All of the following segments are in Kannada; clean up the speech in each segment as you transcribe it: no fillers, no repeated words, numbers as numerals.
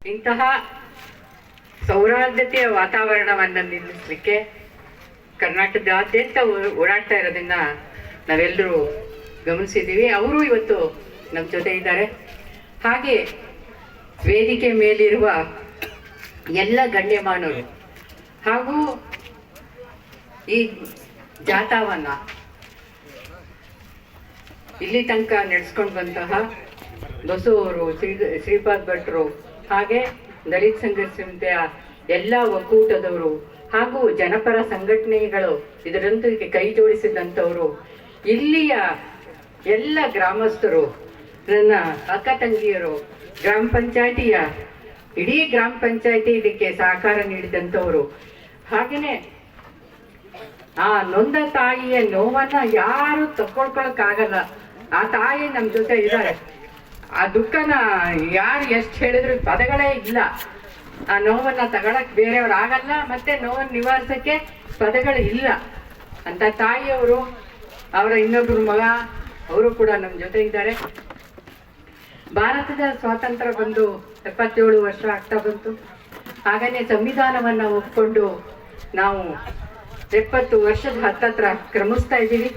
ಇಂತಹ ಸೌಹಾರ್ದತೆಯ ವಾತಾವರಣವನ್ನು ನಿರ್ಮಿಸಲಿಕ್ಕೆ ಕರ್ನಾಟಕದಾದ್ಯಂತ ಓಡಾಡ್ತಾ ಇರೋದನ್ನ ನಾವೆಲ್ಲರೂ ಗಮನಿಸಿದ್ದೀವಿ. ಅವರು ಇವತ್ತು ನಮ್ಮ ಜೊತೆ ಇದ್ದಾರೆ. ಹಾಗೆ ವೇದಿಕೆ ಮೇಲಿರುವ ಎಲ್ಲ ಗಣ್ಯಮಾನರು ಹಾಗೂ ಈ ಜಾಥಾವನ್ನು ಇಲ್ಲಿ ತನಕ ನಡೆಸ್ಕೊಂಡು ಬಂತಹ ಬಸು ಅವರು, ಶ್ರೀಪಾದ್ ಭಟ್ರು, ಹಾಗೆ ದಲಿತ ಸಂಘರ್ಷ ಸಮಿತಿಯ ಎಲ್ಲ ಒಕ್ಕೂಟದವರು ಹಾಗೂ ಜನಪರ ಸಂಘಟನೆಗಳು ಇದರಂತೆ ಕೈ ಜೋಡಿಸಿದಂಥವರು, ಇಲ್ಲಿಯ ಎಲ್ಲ ಗ್ರಾಮಸ್ಥರು, ನನ್ನ ಅಕ್ಕ ತಂಗಿಯರು, ಗ್ರಾಮ ಪಂಚಾಯಿತಿಯ ಇಡೀ ಗ್ರಾಮ ಪಂಚಾಯಿತಿ ಇದಕ್ಕೆ ಸಹಕಾರ ನೀಡಿದಂಥವರು, ಹಾಗೆಯೇ ಆ ನೊಂದ ತಾಯಿಯ ನೋವನ್ನ ಯಾರು ತಕ್ಕೊಳ್ಕೊಳಕ್ಕಾಗಲ್ಲ. ಆ ತಾಯಿ ನಮ್ಮ ಜೊತೆ ಇದ್ದಾರೆ. ಆ ದುಃಖನ ಯಾರು ಎಷ್ಟು ಹೇಳಿದ್ರು ಪದಗಳೇ ಇಲ್ಲ. ಆ ನೋವನ್ನ ತಗೊಳಕ್ ಬೇರೆಯವ್ರು ಆಗಲ್ಲ, ಮತ್ತೆ ನೋವನ್ನು ನಿವಾರಿಸಕ್ಕೆ ಪದಗಳು ಇಲ್ಲ ಅಂತ ತಾಯಿಯವರು, ಅವರ ಇನ್ನೊಬ್ರು ಮಗ, ಅವರು ಕೂಡ ನಮ್ಮ ಜೊತೆ ಇದ್ದಾರೆ. ಭಾರತದ ಸ್ವಾತಂತ್ರ್ಯ ಬಂದು 77 ವರ್ಷ ಆಗ್ತಾ ಬಂತು. ಹಾಗನೇ ಸಂವಿಧಾನವನ್ನ ಒಪ್ಕೊಂಡು ನಾವು 70 ವರ್ಷದ ಹತ್ತತ್ರ ಕ್ರಮಿಸ್ತಾ ಇದ್ದೀವಿ.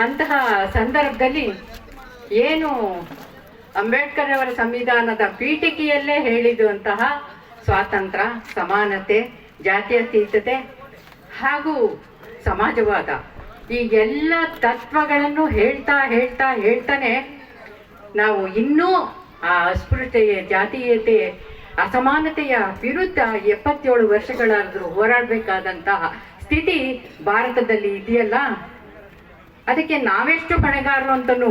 ಅಂತಹ ಸಂದರ್ಭದಲ್ಲಿ ಏನು ಅಂಬೇಡ್ಕರ್ ಅವರ ಸಂವಿಧಾನದ ಪೀಠಿಕೆಯಲ್ಲೇ ಹೇಳಿದಂತಹ ಸ್ವಾತಂತ್ರ್ಯ, ಸಮಾನತೆ, ಜಾತ್ಯತೀತತೆ ಹಾಗೂ ಸಮಾಜವಾದ, ಈ ಎಲ್ಲ ತತ್ವಗಳನ್ನು ಹೇಳ್ತಾನೆ ನಾವು ಇನ್ನೂ ಆ ಅಸ್ಪೃಶ್ಯತೆಯ, ಜಾತೀಯತೆ, ಅಸಮಾನತೆಯ ವಿರುದ್ಧ 77 ವರ್ಷಗಳಾದರೂ ಹೋರಾಡಬೇಕಾದಂತಹ ಸ್ಥಿತಿ ಭಾರತದಲ್ಲಿ ಇದೆಯಲ್ಲ. ಅದಕ್ಕೆ ನಾವೆಷ್ಟು ಹೊಣೆಗಾರರು ಅಂತಲೂ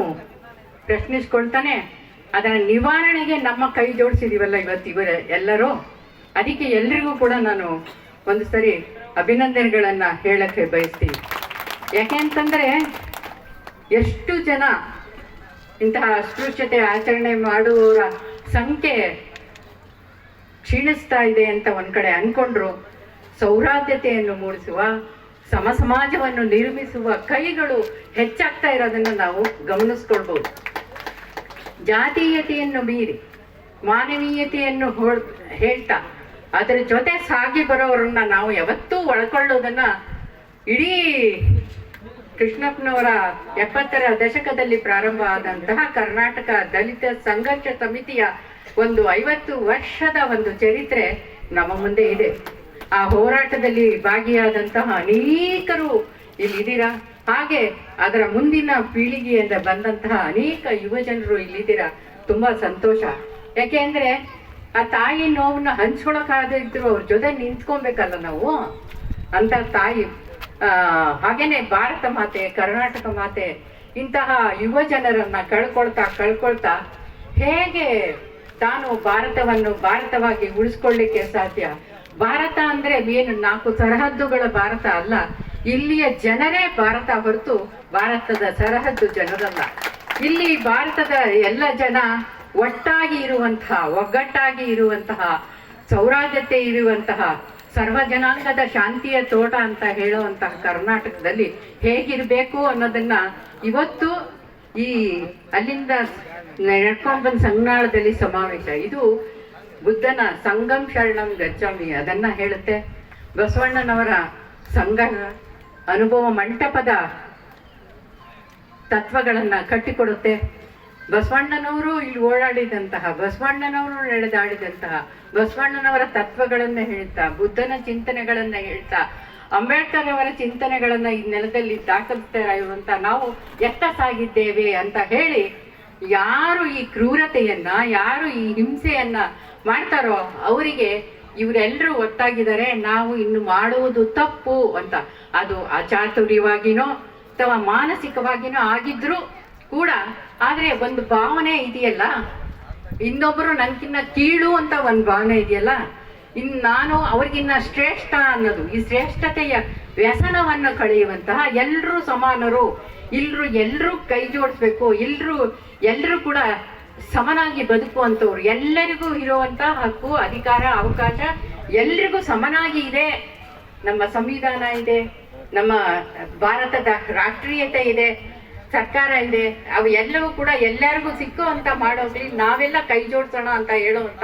ಪ್ರಶ್ನಿಸ್ಕೊಳ್ತಾನೆ ಅದರ ನಿವಾರಣೆಗೆ ನಮ್ಮ ಕೈ ಜೋಡಿಸಿದೀವಲ್ಲ ಇವರೇ ಎಲ್ಲರೂ. ಅದಕ್ಕೆ ಎಲ್ರಿಗೂ ಕೂಡ ನಾನು ಒಂದು ಸರಿ ಅಭಿನಂದನೆಗಳನ್ನು ಹೇಳಕ್ಕೆ ಬಯಸ್ತೀನಿ. ಯಾಕೆ ಅಂತಂದರೆ ಎಷ್ಟು ಜನ ಇಂತಹ ಅಸ್ಪೃಶ್ಯತೆ ಆಚರಣೆ ಮಾಡುವವರ ಸಂಖ್ಯೆ ಕ್ಷೀಣಿಸ್ತಾ ಇದೆ ಅಂತ ಒಂದು ಕಡೆ ಅಂದ್ಕೊಂಡ್ರು, ಸೌಹಾರ್ದತೆಯನ್ನು ಮೂಡಿಸುವ, ಸಮಾಜವನ್ನು ನಿರ್ಮಿಸುವ ಕೈಗಳು ಹೆಚ್ಚಾಗ್ತಾ ಇರೋದನ್ನು ನಾವು ಗಮನಿಸ್ಕೊಳ್ಬೋದು. ಜಾತೀಯತೆಯನ್ನು ಮೀರಿ ಮಾನವೀಯತೆಯನ್ನು ಹೇಳ್ತಾ ಅದರ ಜೊತೆ ಸಾಗಿ ಬರೋರನ್ನ ನಾವು ಯಾವತ್ತೂ ಒಳ್ಕೊಳ್ಳೋದನ್ನ ಇಡೀ ಕೃಷ್ಣಪ್ಪನವರ 70ರ ದಶಕದಲ್ಲಿ ಪ್ರಾರಂಭ ಆದಂತಹ ಕರ್ನಾಟಕ ದಲಿತ ಸಂಘರ್ಷ ಸಮಿತಿಯ ಒಂದು 50 ವರ್ಷದ ಒಂದು ಚರಿತ್ರೆ ನಮ್ಮ ಮುಂದೆ ಇದೆ. ಆ ಹೋರಾಟದಲ್ಲಿ ಭಾಗಿಯಾದಂತಹ ಅನೇಕರು ಇಲ್ಲಿದ್ದೀರಾ. ಹಾಗೆ ಅದರ ಮುಂದಿನ ಪೀಳಿಗೆಯಿಂದ ಬಂದಂತಹ ಅನೇಕ ಯುವ ಜನರು ಇಲ್ಲಿದ್ದೀರಾ. ತುಂಬಾ ಸಂತೋಷ. ಯಾಕೆ ಅಂದ್ರೆ ಆ ತಾಯಿ ನೋವನ್ನ ಹಂಚ್ಕೊಳಕ್ಕಾಗಿದ್ರು ಅವ್ರ ಜೊತೆ ನಿಂತ್ಕೊಬೇಕಲ್ಲ ನಾವು ಅಂತ ತಾಯಿ. ಹಾಗೇನೆ ಭಾರತ ಮಾತೆ, ಕರ್ನಾಟಕ ಮಾತೆ ಇಂತಹ ಯುವ ಜನರನ್ನ ಕಳ್ಕೊಳ್ತಾ ಹೇಗೆ ತಾನು ಭಾರತವನ್ನು ಭಾರತವಾಗಿ ಉಳಿಸ್ಕೊಳ್ಳಿಕ್ಕೆ ಸಾಧ್ಯ? ಭಾರತ ಅಂದ್ರೆ ಏನು 4 ಸರಹದ್ದುಗಳ ಭಾರತ ಅಲ್ಲ, ಇಲ್ಲಿಯ ಜನರೇ ಭಾರತ ಹೊರತು ಭಾರತದ ಸರಹದ್ದು ಜನರಲ್ಲ. ಇಲ್ಲಿ ಭಾರತದ ಎಲ್ಲ ಜನ ಒಟ್ಟಾಗಿ ಇರುವಂತಹ, ಒಗ್ಗಟ್ಟಾಗಿ ಇರುವಂತಹ, ಸೌಹಾರ್ದತೆ ಇರುವಂತಹ, ಸರ್ವ ಜನಾಂಗದ ಶಾಂತಿಯ ತೋಟ ಅಂತ ಹೇಳುವಂತಹ ಕರ್ನಾಟಕದಲ್ಲಿ ಹೇಗಿರಬೇಕು ಅನ್ನೋದನ್ನ ಇವತ್ತು ಈ ಅಲ್ಲಿಂದ ನಡ್ಕೊಂಡು ಬಂದ ಸಂಗ್ನಾಳದಲ್ಲಿ ಸಮಾವೇಶ, ಇದು ಬುದ್ಧನ ಸಂಗಂ ಶರಣಂ ಗಚ್ಚಾಮಿ ಅದನ್ನ ಹೇಳುತ್ತೆ. ಬಸವಣ್ಣನವರ ಸಂಘ ಅನುಭವ ಮಂಟಪದ ತತ್ವಗಳನ್ನ ಕಟ್ಟಿಕೊಡುತ್ತೆ. ಬಸವಣ್ಣನವರು ಇಲ್ಲಿ ಓಡಾಡಿದಂತಹ, ಬಸವಣ್ಣನವರು ನಡೆದಾಡಿದಂತಹ, ಬಸವಣ್ಣನವರ ತತ್ವಗಳನ್ನ ಹೇಳ್ತಾ, ಬುದ್ಧನ ಚಿಂತನೆಗಳನ್ನ ಹೇಳ್ತಾ, ಅಂಬೇಡ್ಕರ್ ಅವರ ಚಿಂತನೆಗಳನ್ನ ಈ ನೆಲದಲ್ಲಿ ದಾಖಲಿಸ್ತಾ ಇರುವಂತ ನಾವು ಎತ್ತ ಸಾಗಿದ್ದೇವೆ ಅಂತ ಹೇಳಿ, ಯಾರು ಈ ಕ್ರೂರತೆಯನ್ನ, ಯಾರು ಈ ಹಿಂಸೆಯನ್ನ ಮಾಡ್ತಾರೋ ಅವರಿಗೆ ಇವರೆಲ್ಲರೂ ಒಟ್ಟಾಗಿದ್ದಾರೆ. ನಾವು ಇನ್ನು ಮಾಡುವುದು ತಪ್ಪು ಅಂತ, ಅದು ಅಚಾತುರ್ಯವಾಗಿನೋ ಅಥವಾ ಮಾನಸಿಕವಾಗಿನೋ ಆಗಿದ್ರು ಕೂಡ, ಆದ್ರೆ ಒಂದು ಭಾವನೆ ಇದೆಯಲ್ಲ, ಇನ್ನೊಬ್ಬರು ನನ್ಕಿನ್ನ ಕೀಳು ಅಂತ ಒಂದು ಭಾವನೆ ಇದೆಯಲ್ಲ, ನಾನು ಅವ್ರಿಗಿನ್ನ ಶ್ರೇಷ್ಠ ಅನ್ನೋದು, ಈ ಶ್ರೇಷ್ಠತೆಯ ವ್ಯಸನವನ್ನು ಕಳೆಯುವಂತಹ ಎಲ್ಲರೂ ಸಮಾನರು, ಎಲ್ಲರೂ ಕೈ ಜೋಡಿಸ್ಬೇಕು, ಎಲ್ಲರೂ ಕೂಡ ಸಮನಾಗಿ ಬದುಕುವಂಥವ್ರು, ಎಲ್ಲರಿಗೂ ಇರುವಂತಹ ಹಕ್ಕು, ಅಧಿಕಾರ, ಅವಕಾಶ ಎಲ್ರಿಗೂ ಸಮನಾಗಿ ಇದೆ. ನಮ್ಮ ಸಂವಿಧಾನ ಇದೆ, ನಮ್ಮ ಭಾರತದ ರಾಷ್ಟ್ರೀಯತೆ ಇದೆ, ಸರ್ಕಾರ ಇದೆ, ಅವು ಎಲ್ಲವೂ ಕೂಡ ಎಲ್ಲರಿಗೂ ಸಿಕ್ಕುವಂತ ಮಾಡೋದ್ರಲ್ಲಿ ನಾವೆಲ್ಲ ಕೈ ಜೋಡಿಸೋಣ ಅಂತ ಹೇಳುವಂತ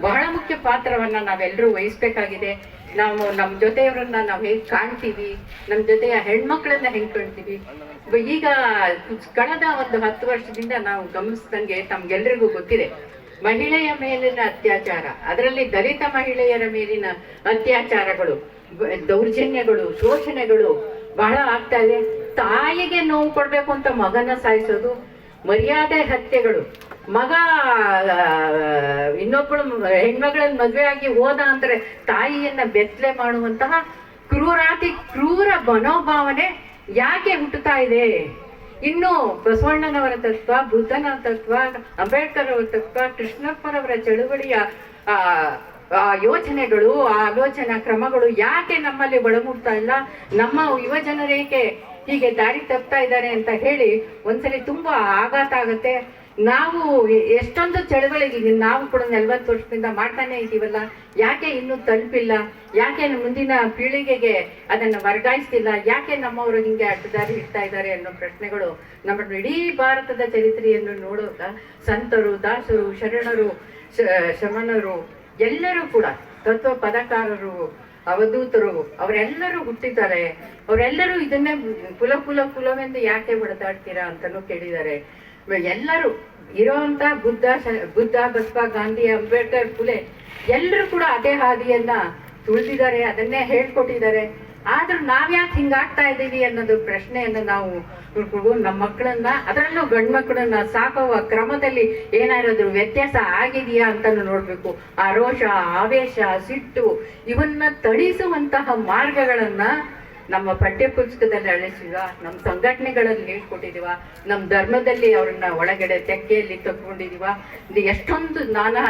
ಬಹಳ ಮುಖ್ಯ ಪಾತ್ರವನ್ನ ನಾವೆಲ್ಲರೂ ವಹಿಸ್ಬೇಕಾಗಿದೆ. ನಾವು ನಮ್ಮ ಜೊತೆಯವರನ್ನ ನಾವು ಹೇಗೆ ಕಾಣ್ತೀವಿ, ನಮ್ಮ ಜೊತೆಯ ಹೆಣ್ಮಕ್ಳನ್ನ ಹೆಂಗ್ ಕಾಣ್ತೀವಿ. ಈಗ ಕಳೆದ ಒಂದು 10 ವರ್ಷದಿಂದ ನಾವು ಗಮನಿಸ್ದಂಗೆ ತಮ್ಗೆಲ್ರಿಗೂ ಗೊತ್ತಿದೆ, ಮಹಿಳೆಯ ಮೇಲಿನ ಅತ್ಯಾಚಾರ, ಅದರಲ್ಲಿ ದಲಿತ ಮಹಿಳೆಯರ ಮೇಲಿನ ಅತ್ಯಾಚಾರಗಳು, ದೌರ್ಜನ್ಯಗಳು, ಶೋಷಣೆಗಳು ಬಹಳ ಆಗ್ತಾ ಇದೆ. ತಾಯಿಗೆ ನೋವು ಕೊಡ್ಬೇಕು ಅಂತ ಮಗನ ಸಾಯಿಸೋದು, ಮರ್ಯಾದೆ ಹತ್ಯೆಗಳು, ಮಗ ಇನ್ನೊಬ್ಬಳು ಹೆಣ್ಮಗಳನ್ನ ಮದುವೆ ಆಗಿ ಹೋದ ಅಂದ್ರೆ ತಾಯಿಯನ್ನ ಬೆತ್ತಲೆ ಮಾಡುವಂತಹ ಕ್ರೂರ ಮನೋಭಾವನೆ ಯಾಕೆ ಹುಟ್ಟುತ್ತಾ ಇದೆ? ಇನ್ನು ಬಸವಣ್ಣನವರ ತತ್ವ, ಬುದ್ಧನ ತತ್ವ, ಅಂಬೇಡ್ಕರ್ ಅವರ ತತ್ವ, ಕೃಷ್ಣಪ್ಪನವರ ಚಳುವಳಿಯ ಯೋಚನೆಗಳು, ಆಲೋಚನಾ ಕ್ರಮಗಳು ಯಾಕೆ ನಮ್ಮಲ್ಲಿ ಒಳಮುಟ್ತಾ ಇಲ್ಲ? ನಮ್ಮ ಯುವ ಜನರೇಕೆ ಹೀಗೆ ದಾರಿ ತಪ್ತಾ ಇದ್ದಾರೆ ಅಂತ ಹೇಳಿ ಒಂದ್ಸಲಿ ತುಂಬಾ ಆಘಾತ ಆಗುತ್ತೆ. ನಾವು ಎಷ್ಟೊಂದು ಚಳವಳಿ ನಾವು ಕೂಡ 40 ವರ್ಷದಿಂದ ಮಾಡ್ತಾನೆ ಇದ್ದೀವಲ್ಲ, ಯಾಕೆ ಇನ್ನೂ ತಲುಪಿಲ್ಲ? ಯಾಕೆ ಮುಂದಿನ ಪೀಳಿಗೆಗೆ ಅದನ್ನು ವರ್ಗಾಯಿಸ್ತಿಲ್ಲ? ಯಾಕೆ ನಮ್ಮವರು ಹಿಂಗೆ ಅಡ್ಡದಾರಿ ಇಡ್ತಾ ಇದ್ದಾರೆ ಅನ್ನೋ ಪ್ರಶ್ನೆಗಳು ನಮ್ಮ ಇಡೀ ಭಾರತದ ಚರಿತ್ರೆಯನ್ನು ನೋಡುವಾಗ ಸಂತರು, ದಾಸರು, ಶರಣರು, ಶಮನರು ಎಲ್ಲರೂ ಕೂಡ, ತತ್ವ ಪದಕಾರರು, ಅವಧೂತರು, ಅವರೆಲ್ಲರೂ ಹುಟ್ಟಿದ್ದಾರೆ. ಅವರೆಲ್ಲರೂ ಇದನ್ನೇ ಕುಲವೆಂದು ಯಾಕೆ ಬಡದಾಡ್ತೀರಾ ಅಂತಲೂ ಕೇಳಿದ್ದಾರೆ. ಎಲ್ಲರೂ ಇರೋಂಥ ಬುದ್ಧ, ಬಸವ, ಗಾಂಧಿ, ಅಂಬೇಡ್ಕರ್, ಫುಲೆ ಎಲ್ಲರೂ ಕೂಡ ಅದೇ ಹಾದಿಯನ್ನ ತುಳಿದಿದ್ದಾರೆ, ಅದನ್ನೇ ಹೇಳ್ಕೊಟ್ಟಿದ್ದಾರೆ. ಆದ್ರೂ ನಾವ್ಯಾಕೆ ಹಿಂಗಾಗ್ತಾ ಇದ್ದೀವಿ ಅನ್ನೋದು ಪ್ರಶ್ನೆಯನ್ನು ನಾವು ನಮ್ಮ ಮಕ್ಕಳನ್ನ, ಅದರಲ್ಲೂ ಗಂಡು ಮಕ್ಕಳನ್ನ ಸಾಕುವ ಕ್ರಮದಲ್ಲಿ ಏನಾದ್ರು ವ್ಯತ್ಯಾಸ ಆಗಿದೆಯಾ ಅಂತ ನೋಡ್ಬೇಕು. ಆ ರೋಷ, ಆವೇಶ, ಸಿಟ್ಟು ಇವನ್ನ ತಣಿಸುವಂತಹ ಮಾರ್ಗಗಳನ್ನ ನಮ್ಮ ಪಠ್ಯ ಪುಸ್ತಕದಲ್ಲಿ ಅಳಿಸಿವ, ನಮ್ಮ ಸಂಘಟನೆಗಳಲ್ಲಿ ಹೇಳ್ಕೊಟ್ಟಿದೀವ, ನಮ್ಮ ಧರ್ಮದಲ್ಲಿ ಅವ್ರನ್ನ ಒಳಗಡೆ ತೆಕ್ಕೆಯಲ್ಲಿ ತಗೊಂಡಿದೀವ. ಇದು ಎಷ್ಟೊಂದು ನಾನಾ